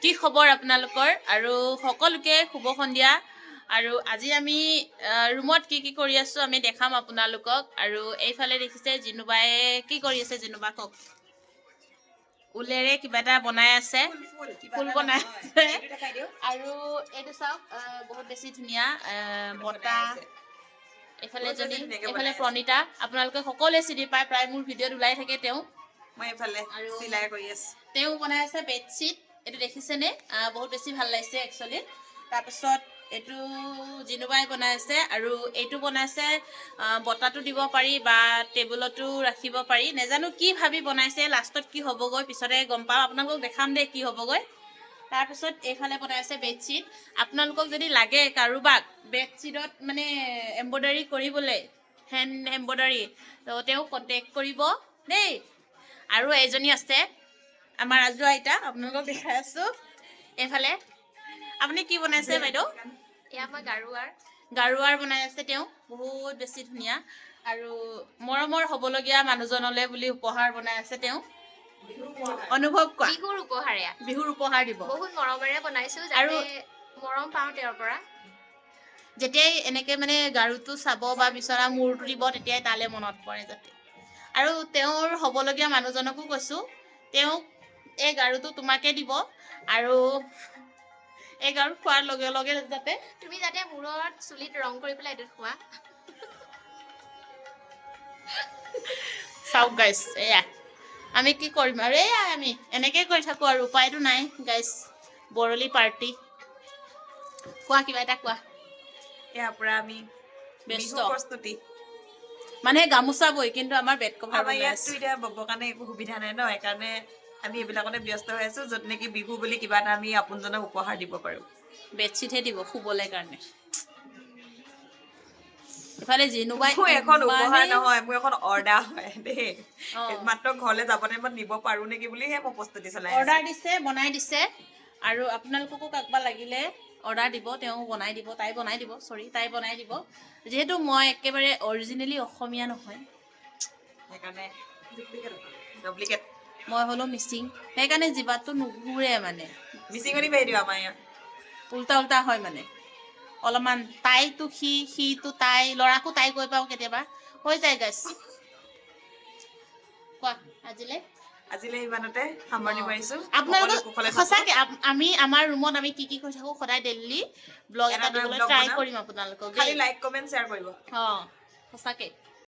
কি খবৰ আপোনালোকৰ আৰু সকলোকে শুভ সন্ধিয়া আৰু আজি আমি ৰুমত কি কৰি আছো আমি দেখাম আপোনালোকক আৰু এইফালে দেখিছে জিনুবাই কি কৰি আছে জিনুবা কক উলেৰে কিবা এটা বনাই আছে ফুল বনাই আছে আৰু এইটো চাওক বহুত বেছি ধুনীয়া বটা এইফালে যদি এইফালে প্ৰণিতা আপোনালোকে সকলোৱে চিনি পায় প্ৰায় মোৰ ভিডিঅ'ত ওলাই থাকে তেওঁ মই এইফালে চিলাই কৰি আছো তেওঁ বনাই আছে বেডশ্বীট এইটো দেখিছেনে বহুত বেছি ভাল লাগিছে একচুৱেলি তাৰপিছত এইটো জিনুবাই বনাই আছে আৰু এইটো বনাইছে বটাটো দিব পাৰি বা টেবুলতো ৰাখিব পাৰি নেজানো কি ভাবি বনাইছে লাষ্টত কি হ'বগৈ পিছতে গম পাওঁ আপোনালোকক দেখাম দে কি হ'বগৈ তাৰপিছত এইফালে বনাইছে বেডশ্বীট আপোনালোকক যদি লাগে কাৰোবাক বেডশ্বীটত মানে এম্ব্ৰইডাৰী কৰিবলৈ হেণ্ড এম্ব্ৰইডাৰী তো তেওঁ কণ্টেক্ট কৰিব দেই আৰু এজনী আছে আমাৰ ৰাজু আইতা আপোনালোকক দেখাই আছো এইফালে আপুনি কি বনাইছে বাইদেউ এয়া মই গাৰুৱাৰ বনাই আছে তেওঁ বহুত বেছি ধুনীয়া আৰু মৰমৰ হ'বলগীয়া মানুহজনলৈ বুলি উপহাৰ বনাই আছে তেওঁ অনুভৱ কৰা বিহুৰ উপহাৰ দিব বহুত মৰমেৰে বনাইছো আৰু মৰম পাওঁ তেওঁৰ পৰা যেতিয়াই এনেকে মানে গাৰুটো চাব বা বিচৰা মূৰটো দিব তেতিয়াই তালে মনত পৰে যাতে আৰু তেওঁৰ হ'বলগীয়া মানুহজনকো কৈছো তেওঁক এই গাৰুটো তোমাকে দিব আৰু এই গাৰু খোৱাৰ লগে লগে যাতে তুমি যাতে মূৰত চুলিত ৰং কৰি পেলাই এইটোত খোৱা চাওক গাইছ এয়া আমি কি কৰিম আৰু এয়া আমি এনেকে কৰি থাকো আৰু উপায়তো নাই গাইছ বৰলি পাৰ্টি কোৱা কিবা এটা কোৱা ইয়াৰ পৰা আমি ব্যস্ত বিহু প্ৰস্তুতি মানে গামোচা বই কিন্তু আমাৰ বেড কভাৰ আমাৰ বনাই ইয়াততো আছে এতিয়া ববৰ কাৰণে একো সুবিধা নাই ন সেইকাৰণে আমি এইবিলাকতে ব্যস্ত হৈ আছো য'ত নেকি বিহু বুলি কিবা এটা আমি আপোনজনক উপহাৰ দিব পাৰো বেডশ্বীটহে দিব শুবলৈ কাৰণে ইফালে জিনুবাই মোৰ এখন উপহাৰ নহয় মোৰ এখন অৰ্ডাৰ হয় দেই মাত্ৰ ঘৰলৈ যাব টাইমত নিব পাৰো নেকি বুলিহে মই প্ৰস্তুতি চলাই অৰ্ডাৰ দিছে বনাই দিছে আৰু আপোনালোককো কাকবা লাগিলে অৰ্ডাৰ দিব তেওঁ বনাই দিব তাই বনাই দিব যিহেতু মই একেবাৰে অৰিজিনেলি অসমীয়া নহয় সেইকাৰণে ডুপ্লিকেট মই হ'লো মিচিং সেইকাৰণে জিভাটো নুঘূৰে মানে মিচিঙনি পাই দিওঁ আমাৰ ইয়াত উল্টা হয় মানে অলপমান তাইতো সিটো তাই ল'ৰাকো তাই কৈ পাওঁ কেতিয়াবা হৈ যায় গাইছ কোৱা আজিলৈ ইমানতে সামৰণি মাৰিছো আপোনালোকক সঁচাকে আমি আমাৰ ৰুমত আমি কি কৰি থাকো সদায় ডেইলি ব্লগ এটা দিবলৈ ট্ৰাই কৰিম আপোনালোকক খালি লাইক কমেন্ট শ্বেয়াৰ কৰিব সঁচাকে